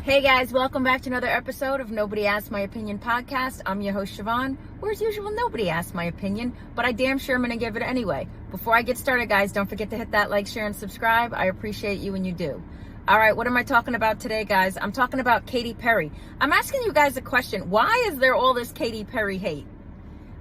Hey guys, welcome back to another episode of Nobody Asked My Opinion podcast. I'm your host, Siobhan, where as usual, nobody asked my opinion, but I damn sure am going to give it anyway. Before I get started, guys, don't forget to hit that like, share, and subscribe. I appreciate you when you do. All right, what am I talking about today, guys? I'm talking about Katy Perry. I'm asking you guys a question. Why is there all this Katy Perry hate?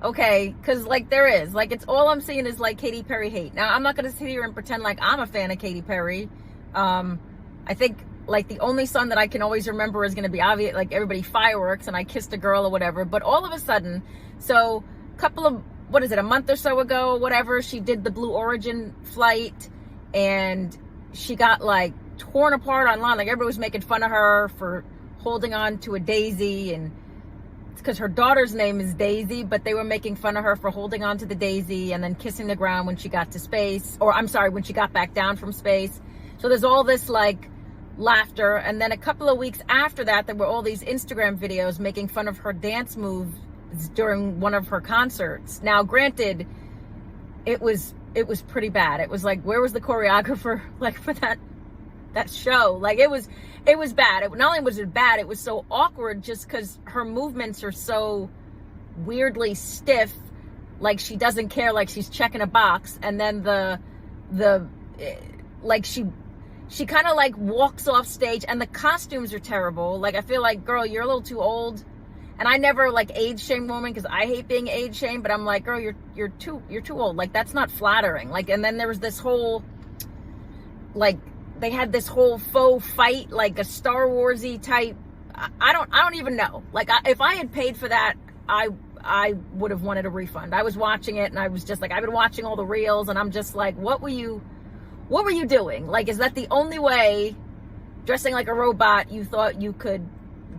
Okay, because there is. It's all I'm seeing is Katy Perry hate. Now, I'm not going to sit here and pretend like I'm a fan of Katy Perry. I think the only song that I can always remember is going to be obvious, everybody fireworks and I kissed a girl or whatever. But all of a sudden, so a month or so ago, whatever, she did the Blue Origin flight and she got torn apart online. Everybody was making fun of her for holding on to a daisy, and it's because her daughter's name is Daisy, but they were making fun of her for holding on to the daisy and then kissing the ground when she got to space, or I'm sorry, when she got back down from space. So there's all this laughter, and then a couple of weeks after that there were all these Instagram videos making fun of her dance moves during one of her concerts. Now granted, it was pretty bad. It was where was the choreographer for that show? It was bad. Not only was it bad, it was so awkward just because her movements are so weirdly stiff, she doesn't care, she's checking a box, and then she kind of walks off stage, and the costumes are terrible. I feel girl, you're a little too old. And I never age shame women because I hate being age shamed, but I'm girl, you're too old. That's not flattering. And then there was this whole they had this whole faux fight, a Star Warsy type. I don't even know. If I had paid for that, I would have wanted a refund. I was watching it and I was just I've been watching all the reels and I'm just what were you doing? Is that the only way, dressing like a robot, you thought you could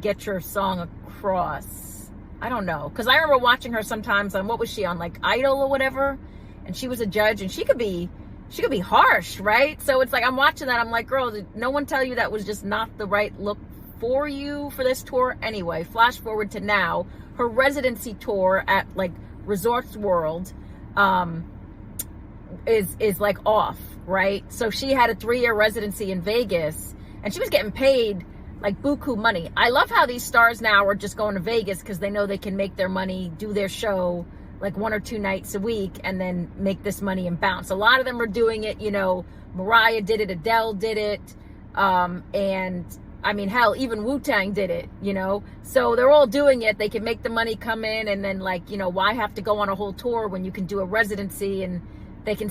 get your song across? I don't know. Because I remember watching her sometimes on, what was she on, Idol or whatever? And she was a judge, and she could be harsh, right? So it's I'm watching that, I'm girl, did no one tell you that was just not the right look for you for this tour? Anyway, flash forward to now, her residency tour at Resorts World is off, right? So she had a 3-year residency in Vegas, and she was getting paid buku money. I love how these stars now are just going to Vegas because they know they can make their money, do their show 1 or 2 nights a week, and then make this money and bounce. A lot of them are doing it, Mariah did it, Adele did it, and I mean, hell, even Wu-Tang did it, so they're all doing it. They can make the money come in, and then why have to go on a whole tour when you can do a residency, and they can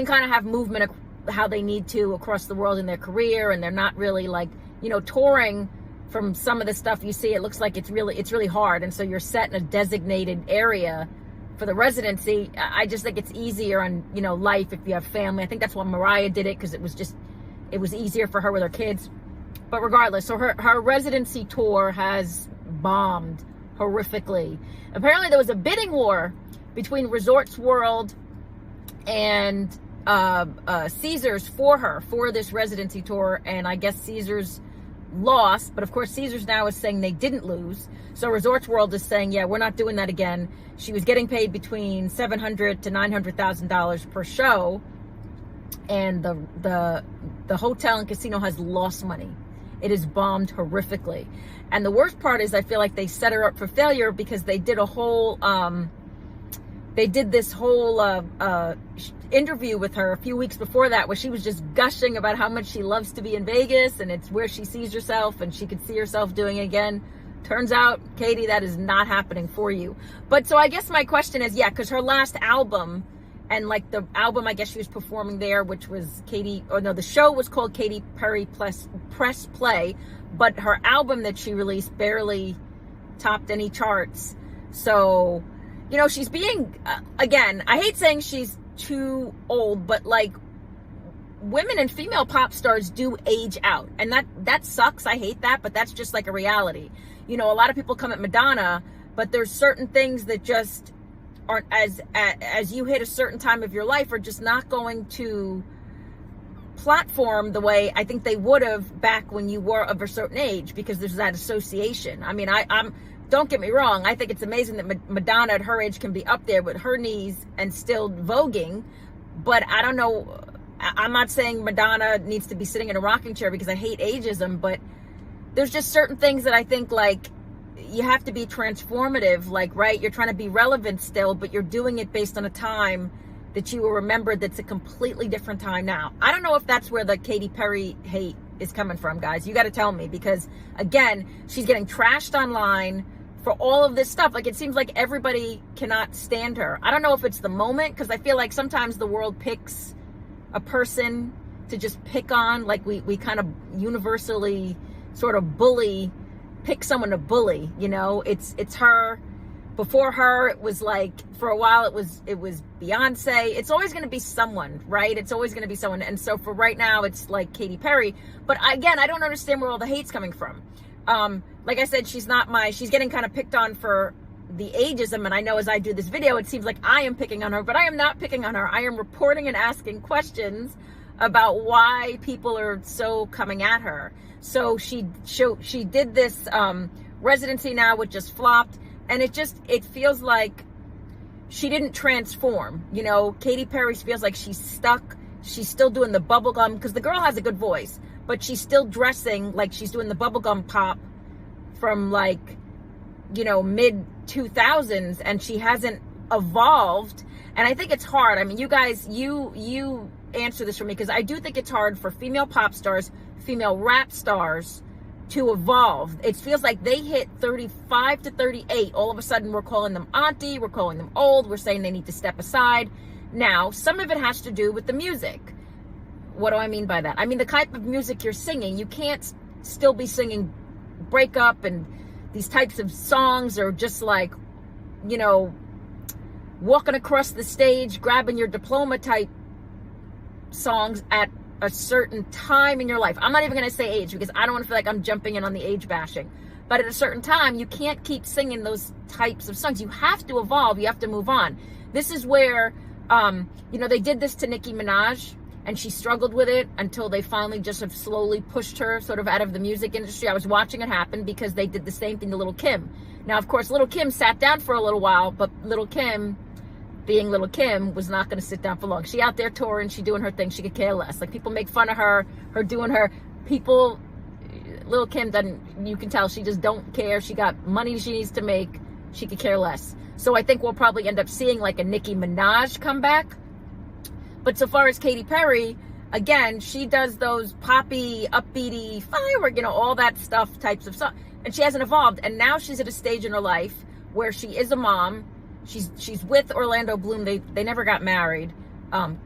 kind of have movement how they need to across the world in their career, and they're not really touring. From some of the stuff you see, it looks like it's really hard, and so you're set in a designated area for the residency. I just think it's easier on life if you have family. I think that's why Mariah did it, because it was easier for her with her kids. But regardless, so her residency tour has bombed horrifically. Apparently there was a bidding war between Resorts World and Caesars for this residency tour, and I guess Caesars lost, but of course Caesars now is saying they didn't lose. So Resorts World is saying, yeah, we're not doing that again. She was getting paid between $700,000 to $900,000 per show, and the hotel and casino has lost money. It is bombed horrifically, and the worst part is I feel like they set her up for failure because they did this whole interview with her a few weeks before that, where she was just gushing about how much she loves to be in Vegas and it's where she sees herself and she could see herself doing it again. Turns out, Katy, that is not happening for you. But so I guess my question is, yeah, because her last album, and the album I guess she was performing there, which was the show was called Katy Perry Press Play, but her album that she released barely topped any charts. So she's being, again, I hate saying she's too old, but women and female pop stars do age out, and that sucks. I hate that, but that's just a reality. A lot of people come at Madonna, but there's certain things that just aren't, as you hit a certain time of your life, are just not going to platform the way I think they would have back when you were of a certain age, because there's that association. I mean, I'm don't get me wrong, I think it's amazing that Madonna at her age can be up there with her knees and still voguing, but I don't know, I'm not saying Madonna needs to be sitting in a rocking chair because I hate ageism, but there's just certain things that I think, like, you have to be transformative, like, right, you're trying to be relevant still, but you're doing it based on a time that you will remember that's a completely different time now. I don't know if that's where the Katy Perry hate is coming from, guys. You got to tell me, because again, she's getting trashed online for all of this stuff. Like, it seems like everybody cannot stand her. I don't know if it's the moment, because I feel like sometimes the world picks a person to just pick on. Like, we kind of universally sort of pick someone to bully, you know. It's her. Before her, it was like, for a while, it was Beyonce. It's always going to be someone, right? It's always going to be someone. And so for right now, it's like Katy Perry. But again, I don't understand where all the hate's coming from. Like I said, she's getting kind of picked on for the ageism. And I know as I do this video, it seems like I am picking on her, but I am not picking on her. I am reporting and asking questions about why people are so coming at her. So she did this residency now, which just flopped. And it feels like she didn't transform. You know, Katy Perry feels like she's stuck. She's still doing the bubblegum, because the girl has a good voice, but she's still dressing like she's doing the bubblegum pop from, like, you know, mid 2000s, and she hasn't evolved. And I think it's hard. I mean, you guys, you answer this for me, because I do think it's hard for female pop stars, female rap stars to evolve. It feels like they hit 35 to 38. All of a sudden, we're calling them auntie, we're calling them old, we're saying they need to step aside. Now, some of it has to do with the music. What do I mean by that? I mean, the type of music you're singing. You can't still be singing breakup and these types of songs, or just like, you know, walking across the stage, grabbing your diploma type songs at a certain time in your life. I'm not even going to say age, because I don't want to feel like I'm jumping in on the age bashing. But at a certain time, you can't keep singing those types of songs. You have to evolve. You have to move on. This is where, you know, they did this to Nicki Minaj, and she struggled with it until they finally just have slowly pushed her sort of out of the music industry. I was watching it happen, because they did the same thing to Lil' Kim. Now, of course, Lil' Kim sat down for a little while, but Lil' Kim, being Lil' Kim, was not going to sit down for long. She out there touring, she doing her thing, she could care less. Like, people make fun of her doing her, people, Lil' Kim doesn't, you can tell she just don't care. She got money she needs to make, she could care less. So I think we'll probably end up seeing like a Nicki Minaj comeback. But so far as Katy Perry, again, she does those poppy, upbeaty, firework, you know, all that stuff types of stuff. And she hasn't evolved. And now she's at a stage in her life where she is a mom. She's with Orlando Bloom. They never got married.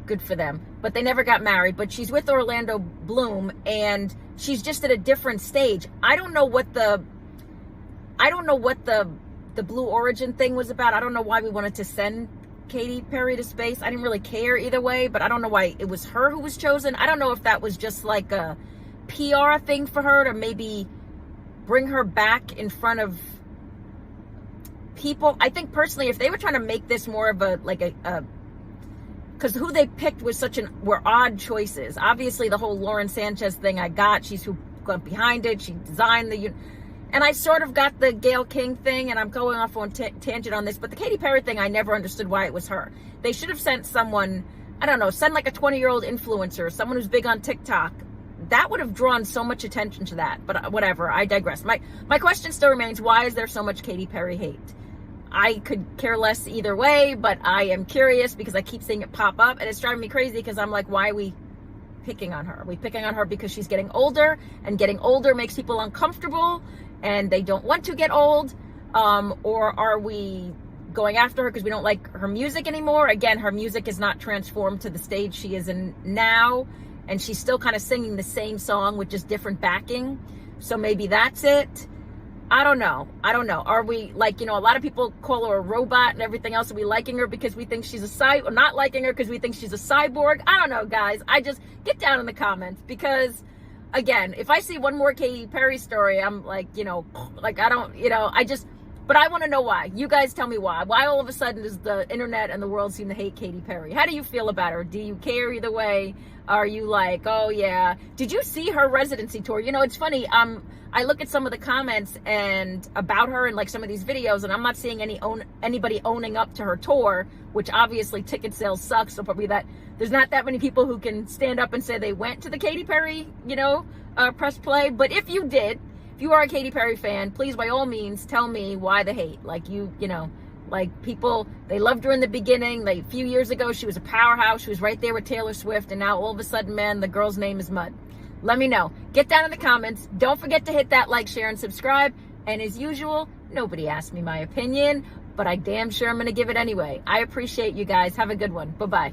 Good for them. But they never got married. But she's with Orlando Bloom, and she's just at a different stage. I don't know what the Blue Origin thing was about. I don't know why we wanted to send Katy Perry to space. I didn't really care either way, but I don't know why it was her who was chosen. I don't know if that was just like a PR thing for her to maybe bring her back in front of people. I think personally, if they were trying to make this more of a because who they picked were odd choices. Obviously, the whole Lauren Sanchez thing, she's who got behind it. She designed and I sort of got the Gayle King thing, and I'm going off on tangent on this, but the Katy Perry thing, I never understood why it was her. They should have sent someone, I don't know, send like a 20-year-old influencer, someone who's big on TikTok. That would have drawn so much attention to that, but whatever, I digress. My question still remains, why is there so much Katy Perry hate? I could care less either way, but I am curious because I keep seeing it pop up, and it's driving me crazy because I'm like, why are we picking on her? Are we picking on her because she's getting older, and getting older makes people uncomfortable, and they don't want to get old? Or are we going after her because we don't like her music anymore? Again, her music is not transformed to the stage she is in now, and she's still kind of singing the same song with just different backing. So maybe that's it. I don't know. Are we, like, a lot of people call her a robot and everything else. Are we liking her because we think she's or not liking her because we think she's a cyborg? I don't know, guys. I just get down in the comments, because again, if I see one more Katy Perry story, I'm like, I don't, but I want to know why. You guys tell me why. Why all of a sudden does the internet and the world seem to hate Katy Perry? How do you feel about her? Do you care either way? Are you like, oh yeah? Did you see her residency tour? It's funny. I look at some of the comments and about her and like some of these videos, and I'm not seeing anybody owning up to her tour, which obviously ticket sales suck. So probably there's not that many people who can stand up and say they went to the Katy Perry, press play. But if you if you are a Katy Perry fan, please, by all means, tell me why the hate. Like, you know, like, people, they loved her in the beginning. Like, a few years ago, she was a powerhouse. She was right there with Taylor Swift. And now, all of a sudden, man, the girl's name is mud. Let me know. Get down in the comments. Don't forget to hit that like, share, and subscribe. And as usual, nobody asked me my opinion, but I damn sure I'm going to give it anyway. I appreciate you guys. Have a good one. Bye-bye.